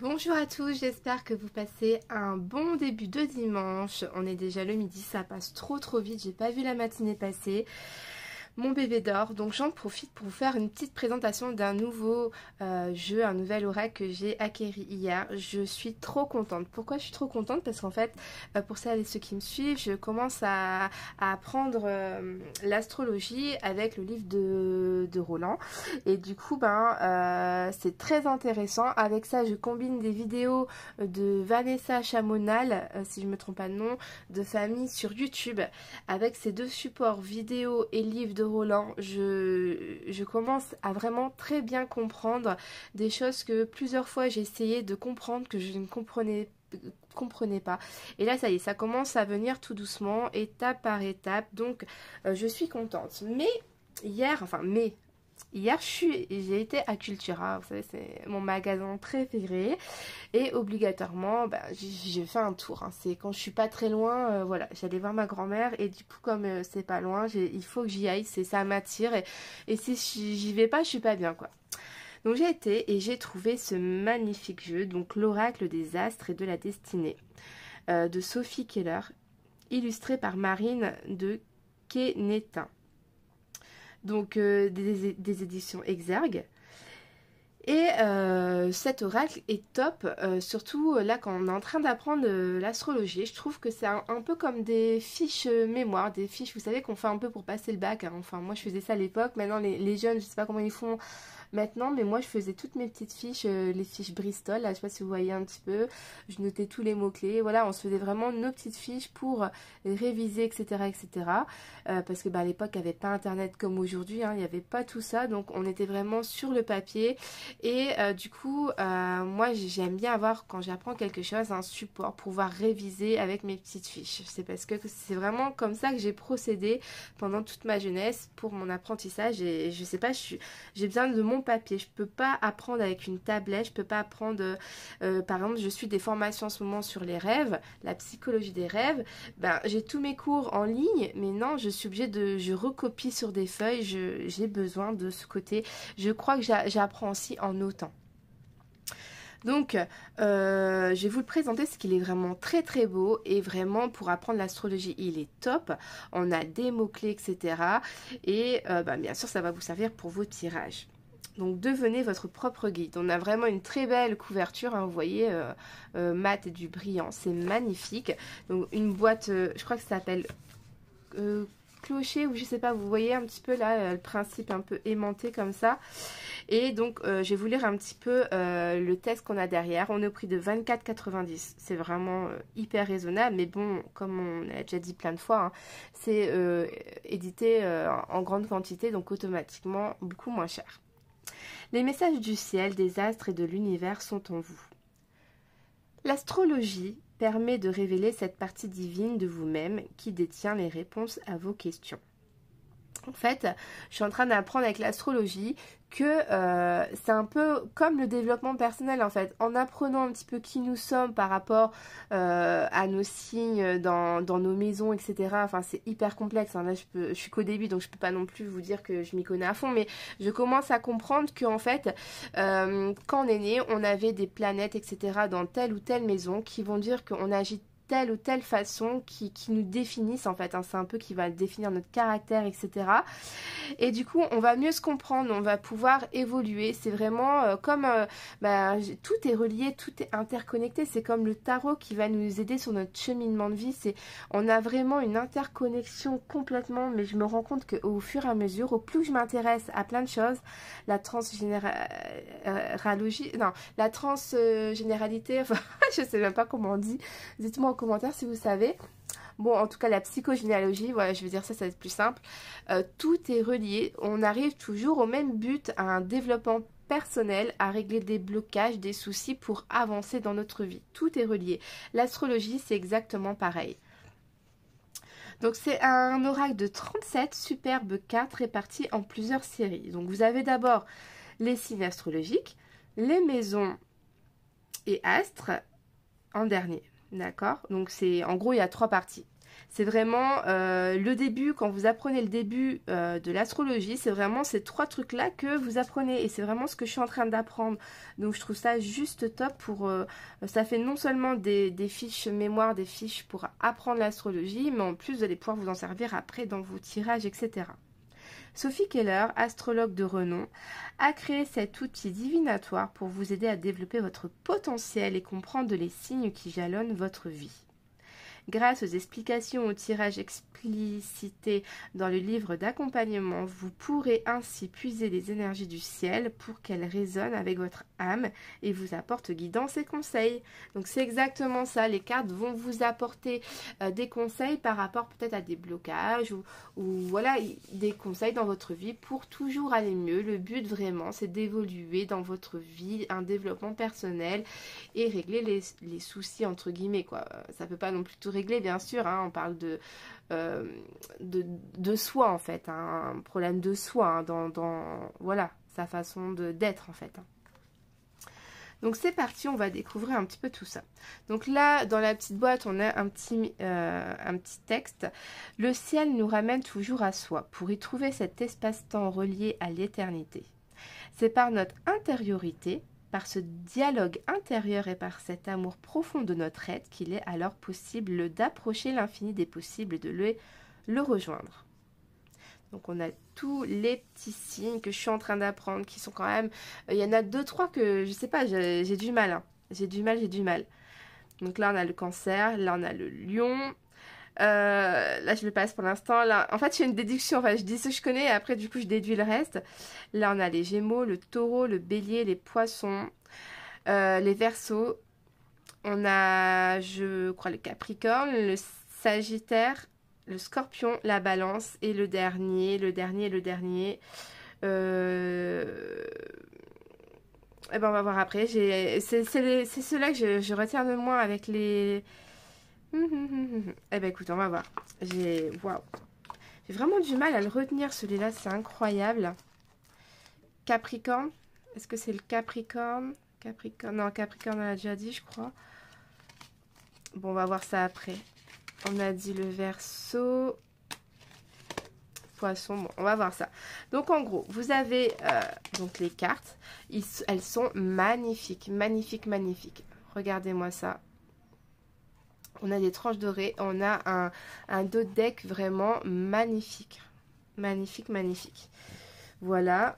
Bonjour à tous, j'espère que vous passez un bon début de dimanche. On est déjà le midi, ça passe trop vite, j'ai pas vu la matinée passer. Mon bébé dort, donc j'en profite pour vous faire une petite présentation d'un nouveau jeu, un nouvel oracle que j'ai acquéri hier. Je suis trop contente. Pourquoi je suis trop contente? Parce qu'en fait, pour celles et ceux qui me suivent, je commence à apprendre l'astrologie avec le livre de Roland. Et du coup, c'est très intéressant. Avec ça, je combine des vidéos de Vanessa Chamonal, si je ne me trompe pas de nom, de famille sur YouTube. Avec ces deux supports vidéo et livres de Roland, je commence à vraiment très bien comprendre des choses que plusieurs fois j'ai essayé de comprendre, que je ne comprenais pas. Et là, ça y est, ça commence à venir tout doucement, étape par étape. Donc, je suis contente. Mais hier, j'ai été à Cultura, vous savez, c'est mon magasin préféré. Et obligatoirement, j'ai fait un tour. Hein. C'est quand je suis pas très loin, voilà, j'allais voir ma grand-mère. Et du coup, comme c'est pas loin, il faut que j'y aille, ça m'attire. Et si j'y vais pas, je suis pas bien, quoi. Donc j'ai été et j'ai trouvé ce magnifique jeu, donc l'oracle des astres et de la destinée, de Sophie Keller, illustré par Marine de Quénétin. Donc des éditions Exergue. Et cet oracle est top, surtout là quand on est en train d'apprendre l'astrologie. Je trouve que c'est un peu comme des fiches mémoire, des fiches, vous savez, qu'on fait un peu pour passer le bac. Hein. Enfin, moi je faisais ça à l'époque. Maintenant les jeunes, je sais pas comment ils font maintenant, mais moi je faisais toutes mes petites fiches, les fiches Bristol, là je sais pas si vous voyez un petit peu, je notais tous les mots-clés, voilà, on se faisait vraiment nos petites fiches pour réviser, etc. Parce que à l'époque il n'y avait pas internet comme aujourd'hui, hein, il n'y avait pas tout ça, donc on était vraiment sur le papier. Et du coup, moi j'aime bien avoir, quand j'apprends quelque chose, un support pour pouvoir réviser avec mes petites fiches. C'est parce que c'est vraiment comme ça que j'ai procédé pendant toute ma jeunesse pour mon apprentissage. Et je sais pas, j'ai besoin de mon papier. Je peux pas apprendre avec une tablette, je peux pas apprendre, par exemple, je suis des formations en ce moment sur les rêves, la psychologie des rêves. J'ai tous mes cours en ligne, mais non, je suis obligée je recopie sur des feuilles, j'ai besoin de ce côté. Je crois que j'apprends aussi en notant. Donc, je vais vous le présenter parce qu'il est vraiment très beau et vraiment pour apprendre l'astrologie, il est top. On a des mots-clés, etc. Et bien sûr, ça va vous servir pour vos tirages. Donc, devenez votre propre guide. On a vraiment une très belle couverture, hein, vous voyez, mat et du brillant, c'est magnifique. Donc, une boîte, je crois que ça s'appelle clocher ou je sais pas, vous voyez un petit peu là le principe un peu aimanté comme ça. Et donc je vais vous lire un petit peu le texte qu'on a derrière. On est au prix de 24,90. C'est vraiment hyper raisonnable, mais bon, comme on a déjà dit plein de fois, hein, c'est édité en grande quantité, donc automatiquement beaucoup moins cher. Les messages du ciel, des astres et de l'univers sont en vous. L'astrologie permet de révéler cette partie divine de vous-même qui détient les réponses à vos questions. En fait, je suis en train d'apprendre avec l'astrologie que c'est un peu comme le développement personnel en fait. En apprenant un petit peu qui nous sommes par rapport à nos signes dans nos maisons, etc. Enfin, c'est hyper complexe. Hein. Là, je suis qu'au début, donc je peux pas non plus vous dire que je m'y connais à fond. Mais je commence à comprendre qu'en fait, quand on est né, on avait des planètes, etc. dans telle ou telle maison qui vont dire qu'on agit telle ou telle façon qui nous définissent en fait, hein, c'est un peu qui va définir notre caractère, etc. Et du coup, on va mieux se comprendre, on va pouvoir évoluer. C'est vraiment comme tout est relié, tout est interconnecté. C'est comme le tarot qui va nous aider sur notre cheminement de vie. On a vraiment une interconnexion complètement, mais je me rends compte qu'au fur et à mesure, au plus je m'intéresse à plein de choses, la transgénéralité, enfin, je sais même pas comment on dit. Dites-moi en commentaire si vous savez. Bon, en tout cas, la psychogénéalogie, voilà, je veux dire ça va être plus simple. Tout est relié. On arrive toujours au même but, à un développement personnel, à régler des blocages, des soucis pour avancer dans notre vie. Tout est relié. L'astrologie, c'est exactement pareil. Donc, c'est un oracle de 37 superbes cartes réparties en plusieurs séries. Donc, vous avez d'abord les signes astrologiques, les maisons et astres en dernier. D'accord? Donc, en gros, il y a 3 parties. C'est vraiment le début, quand vous apprenez le début de l'astrologie, c'est vraiment ces 3 trucs-là que vous apprenez. Et c'est vraiment ce que je suis en train d'apprendre. Donc je trouve ça juste top pour... ça fait non seulement des fiches mémoire, des fiches pour apprendre l'astrologie, mais en plus vous allez pouvoir vous en servir après dans vos tirages, etc. Sophie Keller, astrologue de renom, a créé cet outil divinatoire pour vous aider à développer votre potentiel et comprendre les signes qui jalonnent votre vie. Grâce aux explications au tirage explicité dans le livre d'accompagnement, vous pourrez ainsi puiser les énergies du ciel pour qu'elles résonnent avec votre âme et vous apportent guidance et conseils. Donc c'est exactement ça, les cartes vont vous apporter des conseils par rapport peut-être à des blocages ou voilà, des conseils dans votre vie pour toujours aller mieux. Le but vraiment c'est d'évoluer dans votre vie, un développement personnel et régler les soucis entre guillemets quoi. Ça peut pas non plus tout régler bien sûr, hein, on parle de soi en fait, hein, un problème de soi hein, dans voilà, sa façon d'être en fait. Hein. Donc c'est parti, on va découvrir un petit peu tout ça. Donc là, dans la petite boîte, on a un petit texte. Le ciel nous ramène toujours à soi pour y trouver cet espace-temps relié à l'éternité. C'est par notre intériorité, par ce dialogue intérieur et par cet amour profond de notre être qu'il est alors possible d'approcher l'infini des possibles et de le rejoindre. Donc on a tous les petits signes que je suis en train d'apprendre qui sont quand même... Il y en a 2-3 que je sais pas, j'ai du mal. Hein. J'ai du mal. Donc là on a le cancer, là on a le lion. Là je le passe pour l'instant. Là, en fait je fais une déduction, enfin je dis ce que je connais et après du coup je déduis le reste. Là on a les gémeaux, le taureau, le bélier, les poissons, les verseaux. On a, je crois, le capricorne, le sagittaire, le scorpion, la balance et le dernier. Eh ben on va voir après. C'est ceux-là que je retiens de moins avec les... Eh ben écoute, on va voir. Waouh. J'ai vraiment du mal à le retenir celui-là, c'est incroyable. Capricorne. Est-ce que c'est le Capricorne? Non, Capricorne on l'a déjà dit, je crois. Bon, on va voir ça après. On a dit le Verseau. Poisson, bon, on va voir ça. Donc en gros, vous avez donc les cartes. Elles sont magnifiques. Regardez-moi ça. On a des tranches dorées. On a un dos de deck vraiment magnifique. Magnifique. Voilà.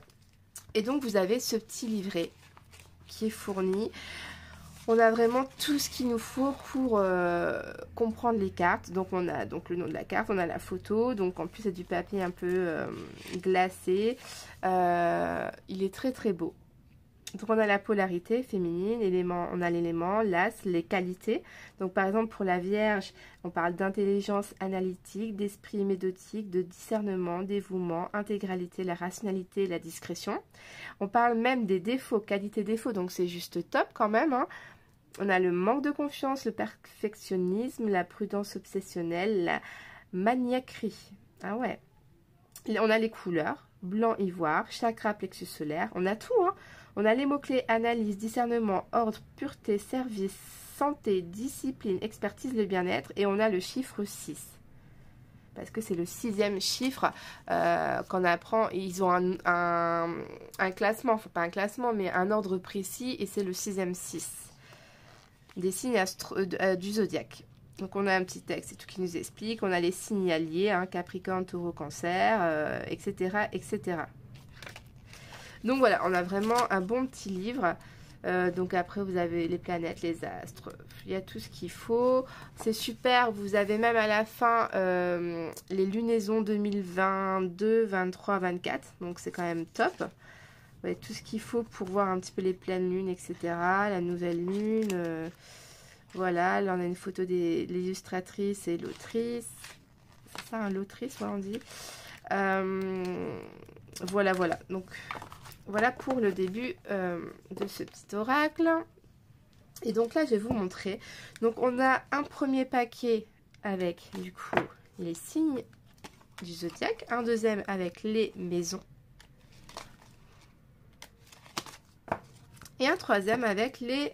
Et donc vous avez ce petit livret qui est fourni. On a vraiment tout ce qu'il nous faut pour comprendre les cartes. Donc on a donc le nom de la carte, on a la photo. Donc en plus c'est du papier un peu glacé. Il est très beau. Donc on a la polarité féminine, on a l'élément, l'as, les qualités. Donc par exemple pour la Vierge, on parle d'intelligence analytique, d'esprit méthodique, de discernement, dévouement, intégralité, la rationalité, la discrétion. On parle même des défauts, qualités-défauts, donc c'est juste top quand même. Hein. On a le manque de confiance, le perfectionnisme, la prudence obsessionnelle, la maniaquerie. Ah ouais. On a les couleurs, blanc, ivoire, chakra, plexus solaire. On a tout, hein. On a les mots-clés, analyse, discernement, ordre, pureté, service, santé, discipline, expertise, le bien-être. Et on a le chiffre 6. Parce que c'est le 6e chiffre qu'on apprend. Ils ont un classement, enfin pas un classement, mais un ordre précis. Et c'est le 6e 6. Des signes du zodiaque. Donc on a un petit texte, c'est tout qui nous explique. On a les signes alliés, hein, Capricorne, Taureau, Cancer, etc., etc. Donc voilà, on a vraiment un bon petit livre. Donc après, vous avez les planètes, les astres. Il y a tout ce qu'il faut. C'est super. Vous avez même à la fin les lunaisons 2022, 23, 24. Donc c'est quand même top. Vous avez tout ce qu'il faut pour voir un petit peu les pleines lunes, etc. La nouvelle lune. Voilà, là on a une photo de l'illustratrice et l'autrice. C'est ça, hein, l'autrice, on dit. Voilà. Donc... Voilà pour le début de ce petit oracle. Et donc là, je vais vous montrer. Donc on a un premier paquet avec du coup les signes du zodiaque. Un deuxième avec les maisons. Et un troisième avec les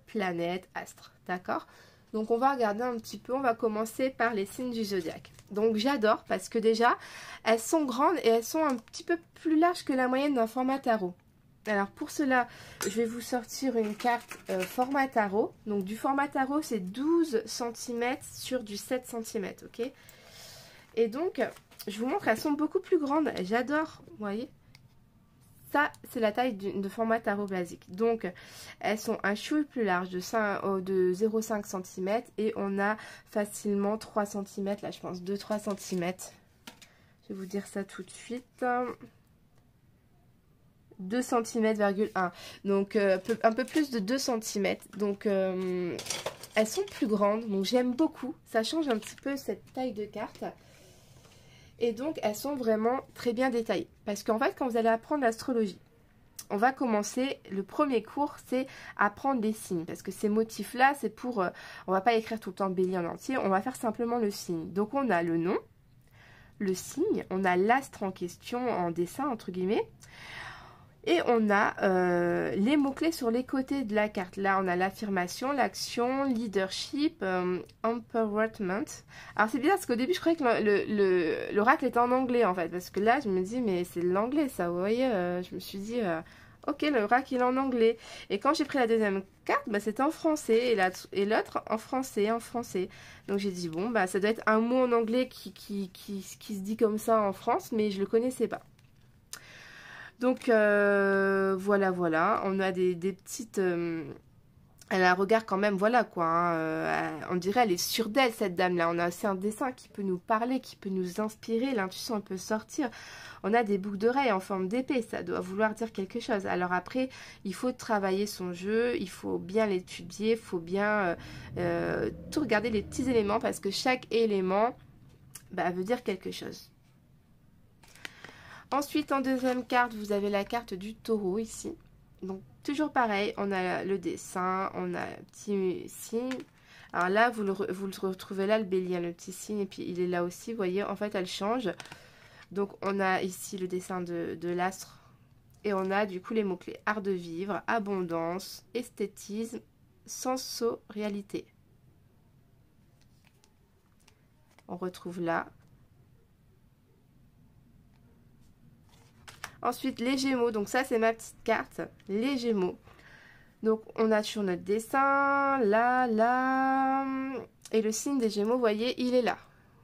planètes, astres. D'accord? Donc on va regarder un petit peu, on va commencer par les signes du zodiaque. Donc j'adore parce que déjà, elles sont grandes et elles sont un petit peu plus larges que la moyenne d'un format tarot. Alors pour cela, je vais vous sortir une carte format tarot. Donc du format tarot, c'est 12 cm sur du 7 cm, ok? Et donc, je vous montre, elles sont beaucoup plus grandes. J'adore, vous voyez? Ça, c'est la taille de format tarot basique. Donc, elles sont un chouille plus large de 0,5 cm. Et on a facilement 3 cm, là je pense, 2-3 cm. Je vais vous dire ça tout de suite. 2 cm,1. Donc, un peu plus de 2 cm. Donc, elles sont plus grandes. Donc, j'aime beaucoup. Ça change un petit peu cette taille de carte. Et donc, elles sont vraiment très bien détaillées. Parce qu'en fait, quand vous allez apprendre l'astrologie, on va commencer, le premier cours, c'est apprendre les signes. Parce que ces motifs-là, c'est pour... on va pas écrire tout le temps bélier en entier, on va faire simplement le signe. Donc, on a le nom, le signe, on a l'astre en question, en dessin, entre guillemets. Et on a les mots-clés sur les côtés de la carte. Là, on a l'affirmation, l'action, leadership, empowerment. Alors, c'est bizarre parce qu'au début, je croyais que l'oracle était en anglais, en fait. Parce que là, je me dis, mais c'est de l'anglais, ça, vous voyez. Je me suis dit, ok, l'oracle, il est en anglais. Et quand j'ai pris la deuxième carte, bah, c'était en français. Et l'autre, en français. Donc, j'ai dit, bon, bah, ça doit être un mot en anglais qui se dit comme ça en France, mais je le connaissais pas. Donc, voilà, on a des petites... elle a un regard quand même, voilà quoi, hein, on dirait elle est sûre d'elle, cette dame-là. On a aussi un dessin qui peut nous parler, qui peut nous inspirer, l'intuition elle peut sortir. On a des boucles d'oreilles en forme d'épée, ça doit vouloir dire quelque chose. Alors après, il faut travailler son jeu, il faut bien l'étudier, il faut bien tout regarder les petits éléments, parce que chaque élément veut dire quelque chose. Ensuite, en deuxième carte, vous avez la carte du taureau ici. Donc, toujours pareil, on a le dessin, on a un petit signe. Alors là, vous le retrouvez là, le bélier, le petit signe, et puis il est là aussi, vous voyez, en fait, elle change. Donc, on a ici le dessin de l'astre, et on a du coup les mots-clés art de vivre, abondance, esthétisme, sensorialité. On retrouve là. Ensuite, les Gémeaux. Donc ça, c'est ma petite carte. Les Gémeaux. Donc, on a sur notre dessin, là. Et le signe des Gémeaux, vous voyez, il est là.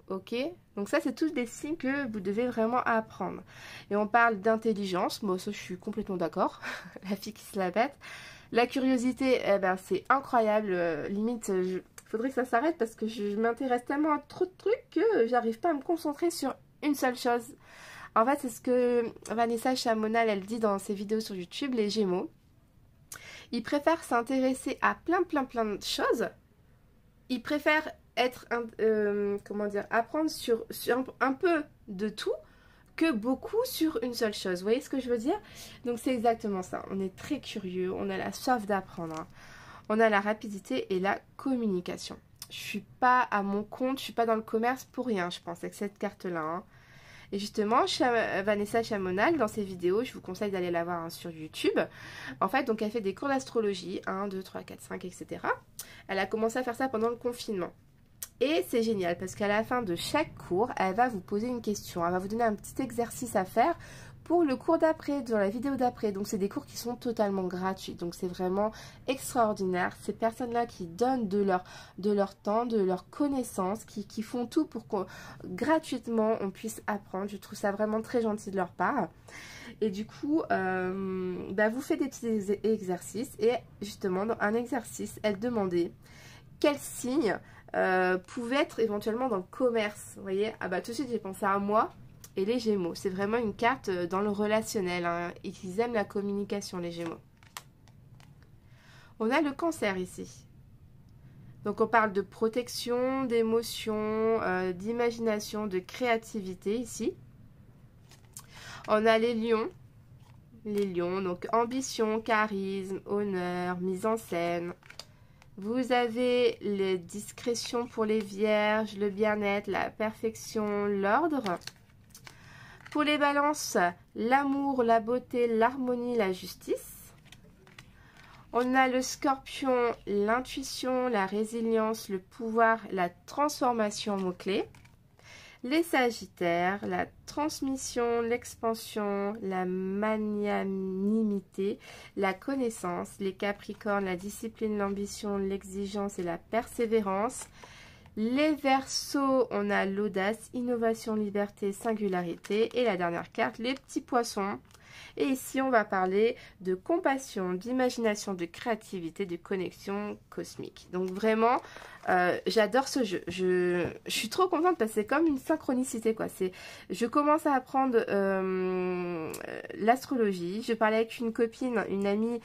Ok? Donc ça, c'est tous des signes que vous devez vraiment apprendre. Et on parle d'intelligence. Bon, ça, je suis complètement d'accord. La fille qui se la pète. La curiosité, eh ben, c'est incroyable. Limite, faudrait que ça s'arrête parce que je m'intéresse tellement à trop de trucs que j'arrive pas à me concentrer sur une seule chose. En fait, c'est ce que Vanessa Chamonal, elle dit dans ses vidéos sur YouTube, les Gémeaux. Ils préfèrent s'intéresser à plein de choses. Ils préfèrent être, apprendre sur un peu de tout que beaucoup sur une seule chose. Vous voyez ce que je veux dire? Donc, c'est exactement ça. On est très curieux, on a la soif d'apprendre. Hein. On a la rapidité et la communication. Je suis pas à mon compte, je suis pas dans le commerce pour rien, je pense, avec cette carte-là. Hein. Et justement, Vanessa Chamonal, dans ses vidéos, je vous conseille d'aller la voir sur YouTube. En fait, donc elle fait des cours d'astrologie, 1, 2, 3, 4, 5, etc. Elle a commencé à faire ça pendant le confinement. Et c'est génial parce qu'à la fin de chaque cours, elle va vous poser une question. Elle va vous donner un petit exercice à faire pour le cours d'après, dans la vidéo d'après. Donc, c'est des cours qui sont totalement gratuits. Donc, c'est vraiment extraordinaire. Ces personnes-là qui donnent de leur temps, de leur connaissance, qui font tout pour qu'on, gratuitement, on puisse apprendre. Je trouve ça vraiment très gentil de leur part. Et du coup, vous faites des petits exercices. Et justement, dans un exercice, elle demandait quel signe pouvait être éventuellement dans le commerce. Vous voyez, tout de suite, j'ai pensé à moi. Et les Gémeaux, c'est vraiment une carte dans le relationnel. Hein, et qu'ils aiment la communication, les Gémeaux. On a le Cancer ici. Donc, on parle de protection, d'émotion, d'imagination, de créativité ici. On a les Lions. Les Lions, donc ambition, charisme, honneur, mise en scène. Vous avez les discrétions pour les Vierges, le bien-être, la perfection, l'ordre. Pour les Balances, l'amour, la beauté, l'harmonie, la justice. On a le Scorpion, l'intuition, la résilience, le pouvoir, la transformation, mots-clés. Les Sagittaires, la transmission, l'expansion, la magnanimité, la connaissance. Les Capricornes, la discipline, l'ambition, l'exigence et la persévérance. Les Verseaux, on a l'audace, innovation, liberté, singularité. Et la dernière carte, les petits poissons. Et ici, on va parler de compassion, d'imagination, de créativité, de connexion cosmique. Donc vraiment, j'adore ce jeu. Je suis trop contente parce que c'est comme une synchronicité, quoi. Je commence à apprendre l'astrologie. Je parlais avec une copine, une amie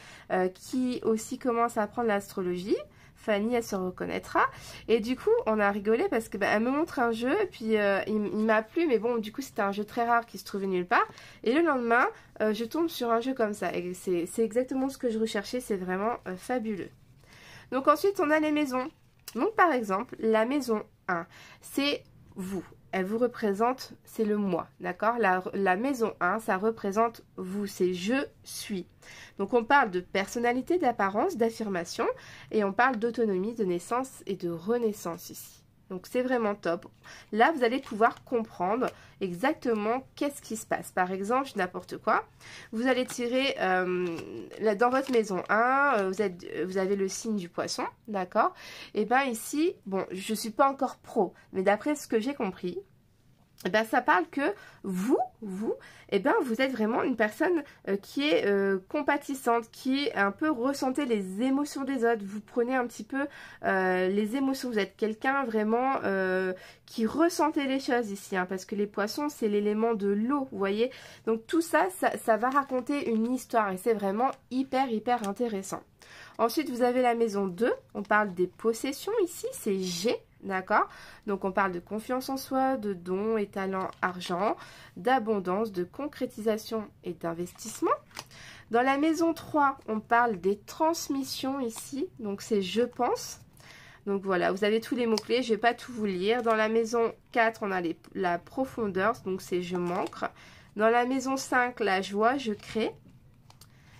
qui aussi commence à apprendre l'astrologie. Fanny, elle se reconnaîtra. Et du coup, on a rigolé parce que elle me montre un jeu, et puis il m'a plu, mais bon, du coup, c'était un jeu très rare qui se trouvait nulle part. Et le lendemain, je tombe sur un jeu comme ça. Et c'est exactement ce que je recherchais, c'est vraiment fabuleux. Donc ensuite, on a les maisons. Donc par exemple, la maison 1, c'est vous. Elle vous représente, c'est le moi, d'accord? La maison 1, ça représente vous, c'est je suis. Donc on parle de personnalité, d'apparence, d'affirmation, et on parle d'autonomie, de naissance et de renaissance ici. Donc c'est vraiment top. Là, vous allez pouvoir comprendre exactement qu'est-ce qui se passe. Par exemple, n'importe quoi, vous allez tirer dans votre maison 1, vous avez le signe du poisson, d'accord? Et bien ici, bon, je ne suis pas encore pro, mais d'après ce que j'ai compris, eh ben, ça parle que vous, eh ben, vous êtes vraiment une personne qui est compatissante, qui un peu ressentez les émotions des autres. Vous prenez un petit peu les émotions. Vous êtes quelqu'un vraiment qui ressentait les choses ici, hein, parce que les poissons, c'est l'élément de l'eau, vous voyez. Donc tout ça, ça va raconter une histoire et c'est vraiment hyper intéressant. Ensuite, vous avez la maison 2. On parle des possessions ici, c'est G. D'accord? Donc on parle de confiance en soi, de dons et talents argent, d'abondance, de concrétisation et d'investissement. Dans la maison 3, on parle des transmissions ici, donc c'est je pense. Donc voilà, vous avez tous les mots-clés, je ne vais pas tout vous lire. Dans la maison 4, on a la profondeur, donc c'est je manque. Dans la maison 5, la joie, je crée.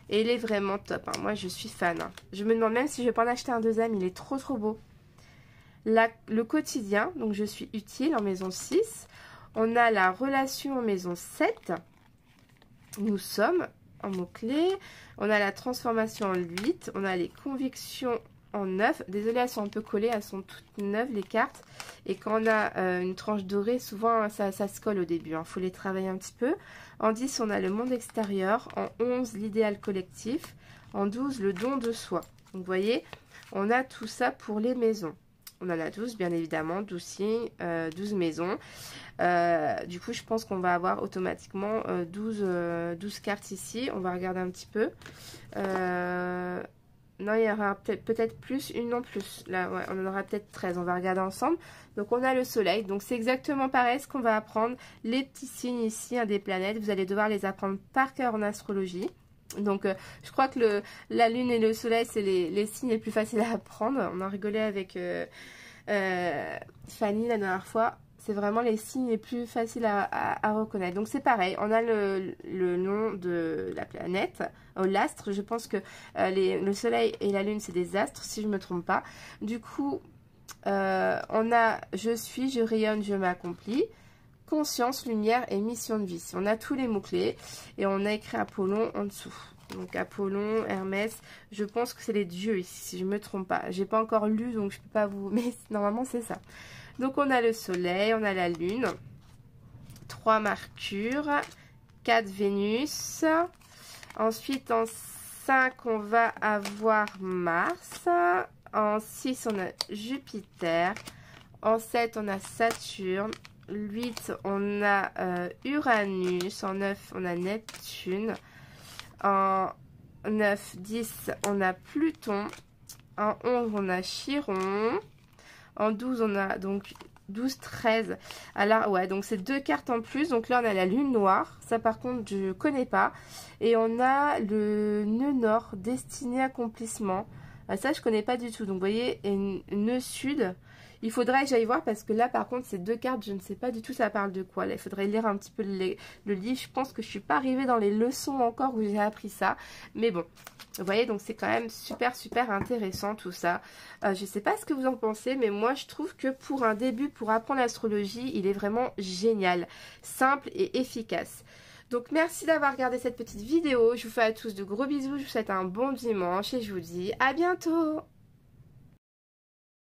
Et il est vraiment top, hein. Moi je suis fan, hein. Je me demande même si je vais pas en acheter un deuxième, il est trop beau. Le quotidien, donc je suis utile en maison 6. On a la relation en maison 7. Nous sommes en mots-clés. On a la transformation en 8. On a les convictions en 9. Désolée, elles sont un peu collées, elles sont toutes neuves les cartes. Et quand on a une tranche dorée, souvent ça se colle au début. Il faut les travailler un petit peu. En 10, on a le monde extérieur. En 11, l'idéal collectif. En 12, le don de soi. Donc vous voyez, on a tout ça pour les maisons. On en a 12, bien évidemment, 12 signes, 12 maisons. Du coup, je pense qu'on va avoir automatiquement 12 cartes ici. On va regarder un petit peu. Non, il y aura peut-être plus, une en plus. Là, ouais, on en aura peut-être 13. On va regarder ensemble. Donc, on a le soleil. Donc, c'est exactement pareil ce qu'on va apprendre. Les petits signes ici, hein, des planètes. Vous allez devoir les apprendre par cœur en astrologie. Donc, je crois que la lune et le soleil, c'est les signes les plus faciles à apprendre. On en rigolait avec Fanny la dernière fois. C'est vraiment les signes les plus faciles à reconnaître. Donc, c'est pareil. On a le nom de la planète, l'astre. Je pense que le soleil et la lune, c'est des astres, si je ne me trompe pas. Du coup, on a je suis, je rayonne, je m'accomplis. Conscience, lumière et mission de vie. On a tous les mots-clés et on a écrit Apollon en dessous. Donc Apollon, Hermès, je pense que c'est les dieux ici, si je ne me trompe pas. J'ai pas encore lu, donc je ne peux pas vous... Mais normalement, c'est ça. Donc on a le soleil, on a la lune, 3 Mercure, 4 Vénus. Ensuite, en 5, on va avoir Mars. En 6, on a Jupiter. En 7, on a Saturne. 8, on a Uranus. En 9, on a Neptune. En 9, 10, on a Pluton. En 11, on a Chiron. En 12, on a donc 12, 13. Alors, ouais, donc c'est 2 cartes en plus. Donc là, on a la lune noire. Ça, par contre, je ne connais pas. Et on a le nœud nord, destiné accomplissement. Ça, je ne connais pas du tout. Donc, vous voyez, et nœud sud. Il faudrait que j'aille voir parce que là par contre ces deux cartes je ne sais pas du tout ça parle de quoi. Là il faudrait lire un petit peu le livre. Je pense que je suis pas arrivée dans les leçons encore où j'ai appris ça. Mais bon, vous voyez, donc c'est quand même super intéressant tout ça. Je sais pas ce que vous en pensez, mais moi je trouve que pour un début, pour apprendre l'astrologie, il est vraiment génial, simple et efficace. Donc merci d'avoir regardé cette petite vidéo. Je vous fais à tous de gros bisous, je vous souhaite un bon dimanche et je vous dis à bientôt.